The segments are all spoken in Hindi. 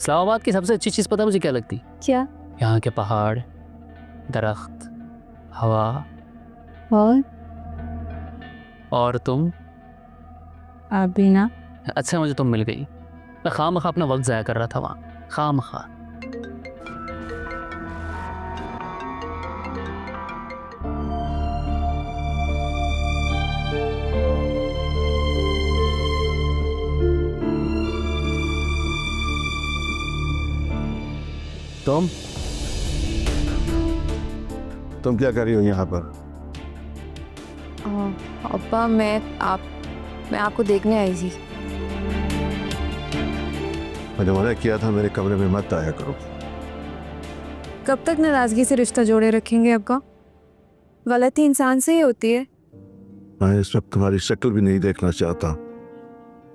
इस्लामाबाद की सबसे अच्छी चीज़ पता है मुझे क्या लगती? क्या? यहाँ के पहाड़, दरख्त, हवा और तुम। आप भी ना। अच्छा मुझे तुम मिल गई। मैं खामखा अपना वक्त ज़ाया कर रहा था वहाँ, खामखा। तुम क्या कर रही हो यहाँ पर? अब्बा मैं आपको देखने आई थी। मैंने मना किया था मेरे कमरे में मत आया करो। कब तक नाराजगी से रिश्ता जोड़े रखेंगे अब्बा? गलती इंसान से ही होती है। मैं इस वक्त तुम्हारी शक्ल भी नहीं देखना चाहता।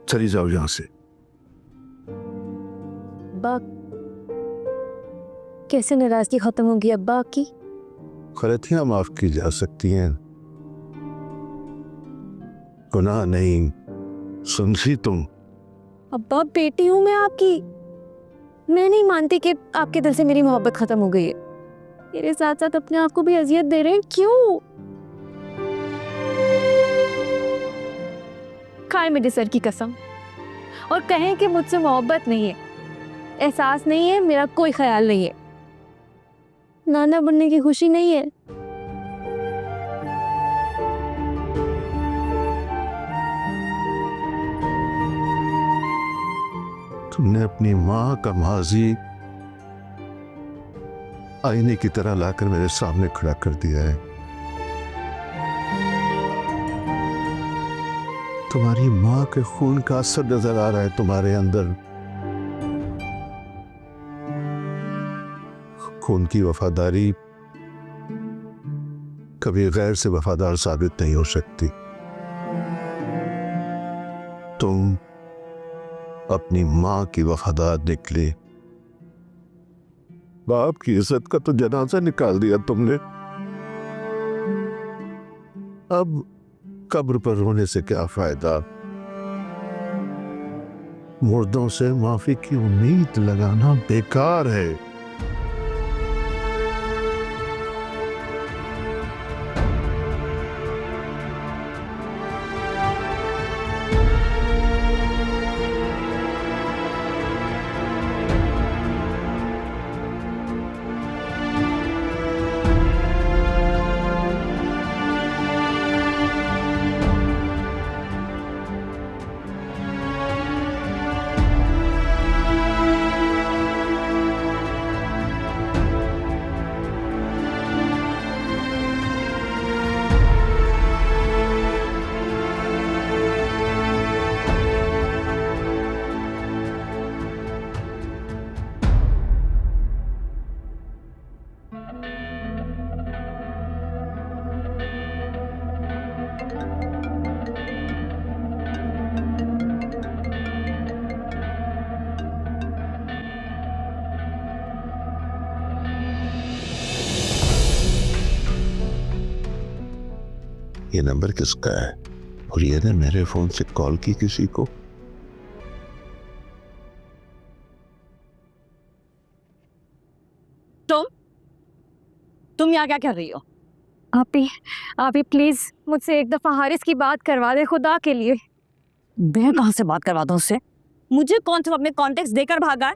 चली जाओ यहाँ से। अब्बा कैसे नाराजगी खत्म होगी अब्बा आपकी? गलतियां माफ की जा सकती हैं, गुनाह नहीं। समझी तुम? अब्बा बेटी हूं मैं आपकी। मैं नहीं मानती कि आपके दिल से मेरी मोहब्बत खत्म हो गई है। मेरे साथ साथ अपने आप को भी अजियत दे रहे हैं, क्यों? खाए मेरे सर की कसम और कहें कि मुझसे मोहब्बत नहीं है, एहसास नहीं है, मेरा कोई ख्याल नहीं है, नाना बनने की खुशी नहीं है। तुमने अपनी माँ का माजी आईने की तरह लाकर मेरे सामने खड़ा कर दिया है। तुम्हारी माँ के खून का असर नजर आ रहा है तुम्हारे अंदर। खून की वफादारी कभी गैर से वफादार साबित नहीं हो सकती। तुम अपनी माँ की वफादार निकले। बाप की इज्जत का तो जनाजा निकाल दिया तुमने। अब कब्र पर रोने से क्या फायदा? मुर्दों से माफी की उम्मीद लगाना बेकार है। ये नंबर किसका है? और ये ने मेरे फोन से कॉल की किसी को? तुम यहाँ क्या कर रही हो? आप ही प्लीज मुझसे एक दफा हारिस की बात करवा दे, खुदा के लिए। मैं कहाँ से बात करवा दूँ उससे? मुझे कौन सा अपने कॉन्टेक्ट देकर भागा है?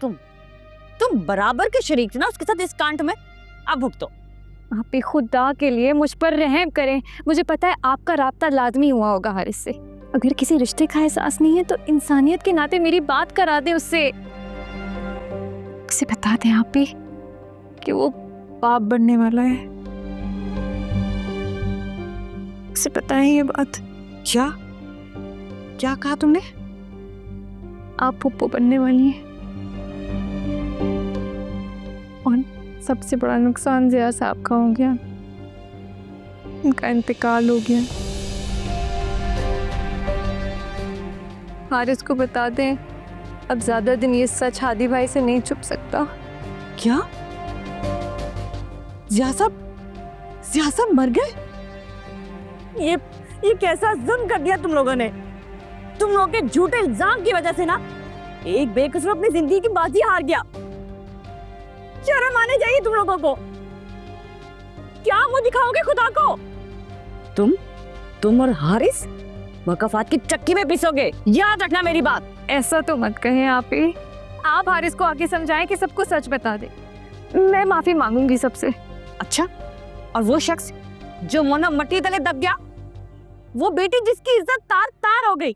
तुम बराबर के शरीक थे ना उसके साथ इस कांड में। अब भुगतो। आप ही खुदा के लिए मुझ पर रहम करें। मुझे पता है आपका राब्ता लाजमी हुआ होगा हारिस से। अगर किसी रिश्ते का एहसास नहीं है तो इंसानियत के नाते मेरी बात करा दे उससे। उसे बता दें आप ही कि वो बाप बनने वाला है। उसे पता है ये बात। क्या कहा तुमने? आप पुप्पो बनने वाली हैं। और सबसे बड़ा नुकसान ज़िया साहब का हो गया। उनका इंतकाल हो गया। हारिस को बता दें, अब ज्यादा दिन ये सच हादी भाई से नहीं छुप सकता। क्या? ज़िया साहब मर गए? ये कैसा जुल्म कर दिया तुम लोगों ने? तुम लोगों के झूठे इल्जाम की वजह से ना एक बेकसूर अपनी जिंदगी की बाजी हार गया। शर्म आने चाहिए तुम लोगों को। क्या मुंह दिखाओगे खुदा को? तुम और हारिस वकफात की चक्की में पिसोगे, याद रखना मेरी बात। ऐसा तो मत कहें आप ही। आप हारिस को आके समझाएं कि सबको सच बता दे। मैं माफी मांगूंगी सबसे। अच्छा, और वो शख्स जो मोना मट्टी तले दब गया, वो बेटी जिसकी इज्जत तार तार हो गई,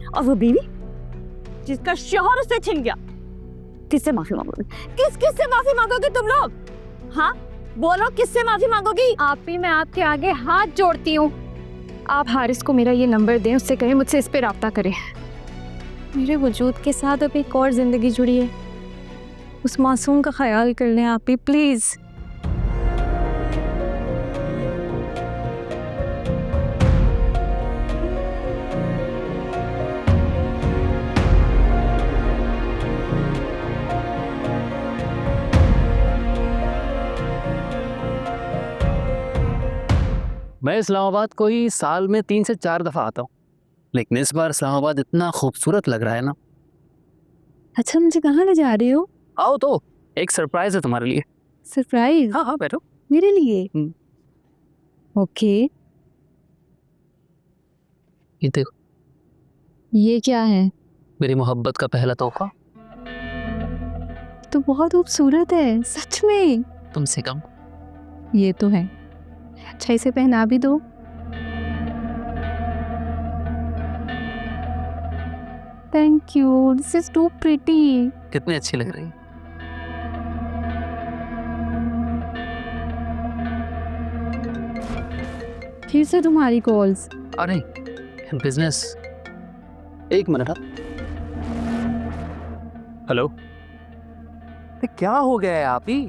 और वो बीवी जिसका शौहर उससे छिन गया, किससे माफी मांगोगे? किससे माफी मांगोगे तुम लोग? हाँ बोलो, किससे माफी मांगोगी? आप ही, मैं आपके आगे हाथ जोड़ती हूँ। आप हारिस को मेरा ये नंबर दें, उससे कहें मुझसे इस पे राब्ता करें। मेरे वजूद के साथ अब एक और जिंदगी जुड़ी है, उस मासूम का ख्याल कर लें आप ही, प्लीज। मैं इस्लामाबाद को ही साल में 3 से 4 दफ़ा आता हूँ, लेकिन इस बार इस्लामाबाद इतना खूबसूरत लग रहा है ना। अच्छा, मुझे कहाँ ले जा रहे हो? आओ तो, एक सरप्राइज है तुम्हारे लिए। सरप्राइज? हाँ हाँ बैठो। मेरे लिए? ओके। ये देखो, ये क्या है? मेरी मोहब्बत का पहला तोहफा। तो बहुत खूबसूरत है, सच में। तुमसे कम। ये तो है। अच्छा, इसे पहना भी दो। Thank you, this is too pretty. कितनी अच्छी लग रही है। फिर से तुम्हारी कॉल्स? अरे बिजनेस। एक मिनट। हेलो, क्या हो गया है आप ही?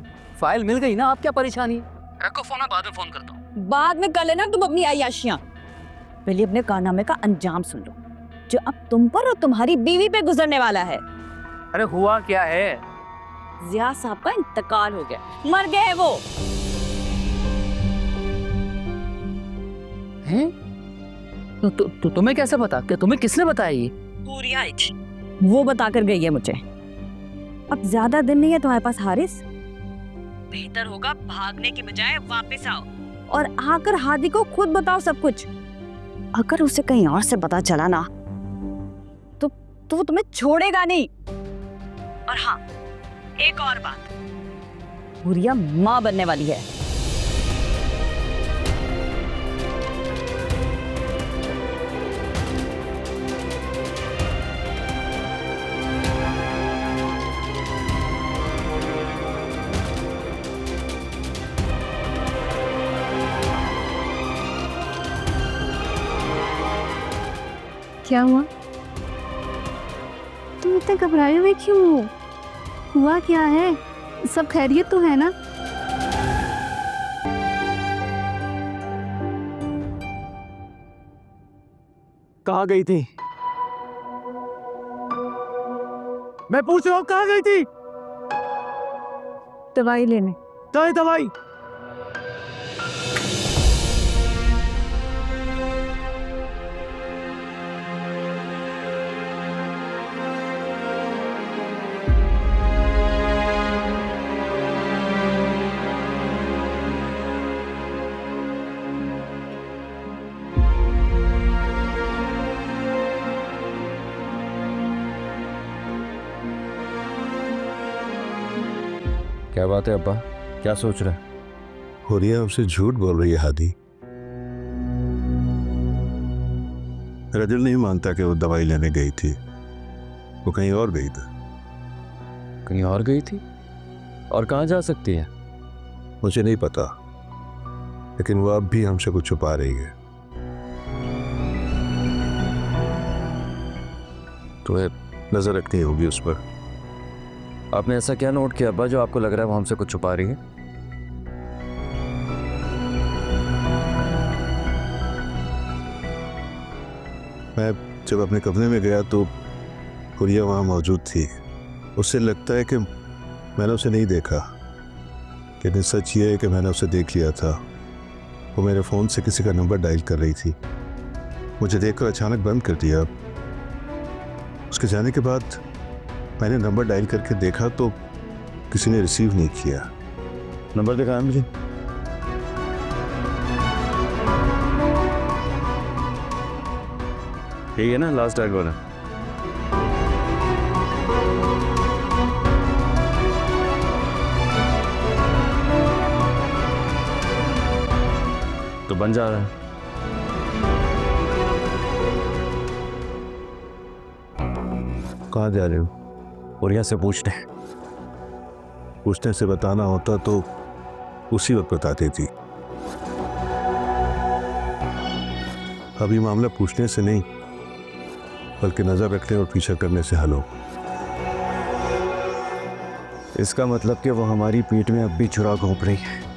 फाइल मिल गई ना, आप क्या परेशानी? रखो फोन, मैं बाद में फोन करता हूँ। बाद में कर लेना तुम अपनी आयाशियां। पहले अपने कारनामे का अंजाम सुन लो, जो अब तुम पर और तुम्हारी बीवी पे गुजरने वाला है। अरे हुआ क्या है? जिया साहब का इंतकाल हो गया, मर गए हैं वो। हैं? तो तुम्हें कैसे पता? क्या तुम्हें किसने बताया ये? पूरिया वो बता कर गई है मुझे। अब ज्यादा दिन नहीं है तुम्हारे पास हारिस। बेहतर होगा भागने की बजाय वापस आओ और आकर हादी को खुद बताओ सब कुछ। अगर उसे कहीं और से पता चला ना तो वो तुम्हें छोड़ेगा नहीं। और हाँ, एक और बात, पूरिया माँ बनने वाली है। क्या हुआ? तुम इतने घबराए हुए क्यों हो? हुआ क्या है? सब खैरियत तो है ना? कहाँ गई थी? मैं पूछ रहा हूँ कहाँ गई थी? दवाई लेने। दवाई? क्या बात है अब्बा, क्या सोच रहे? हुरिया हमसे झूठ बोल रही है हादी। मेरा दिल नहीं मानता कि वो दवाई लेने गई थी। वो कहीं और गई थी। कहीं और गई थी? और कहाँ जा सकती है? मुझे नहीं पता, लेकिन वो अब भी हमसे कुछ छुपा रही है। तुम्हें नजर रखनी होगी उस पर। आपने ऐसा क्या नोट किया अब्बा जो आपको लग रहा है वो हमसे कुछ छुपा रही है? मैं जब अपने कमरे में गया तो हुरिया वहाँ मौजूद थी। उससे लगता है कि मैंने उसे नहीं देखा, लेकिन सच ये है कि मैंने उसे देख लिया था। वो मेरे फ़ोन से किसी का नंबर डायल कर रही थी। मुझे देखकर अचानक बंद कर दिया। उसके जाने के बाद मैंने नंबर डायल करके देखा तो किसी ने रिसीव नहीं किया। नंबर दिखाया मुझे। यही है ना लास्ट डायल वाला? तो बन जा रहा है। कहाँ जा रहे हो? उरिया से पूछते हैं। पूछने से बताना होता तो उसी वक्त बताती थी। अभी मामला पूछने से नहीं बल्कि नजर रखने और पीछा करने से हल हो। इसका मतलब कि वो हमारी पीठ में अब भी छुरा घोंप रही है।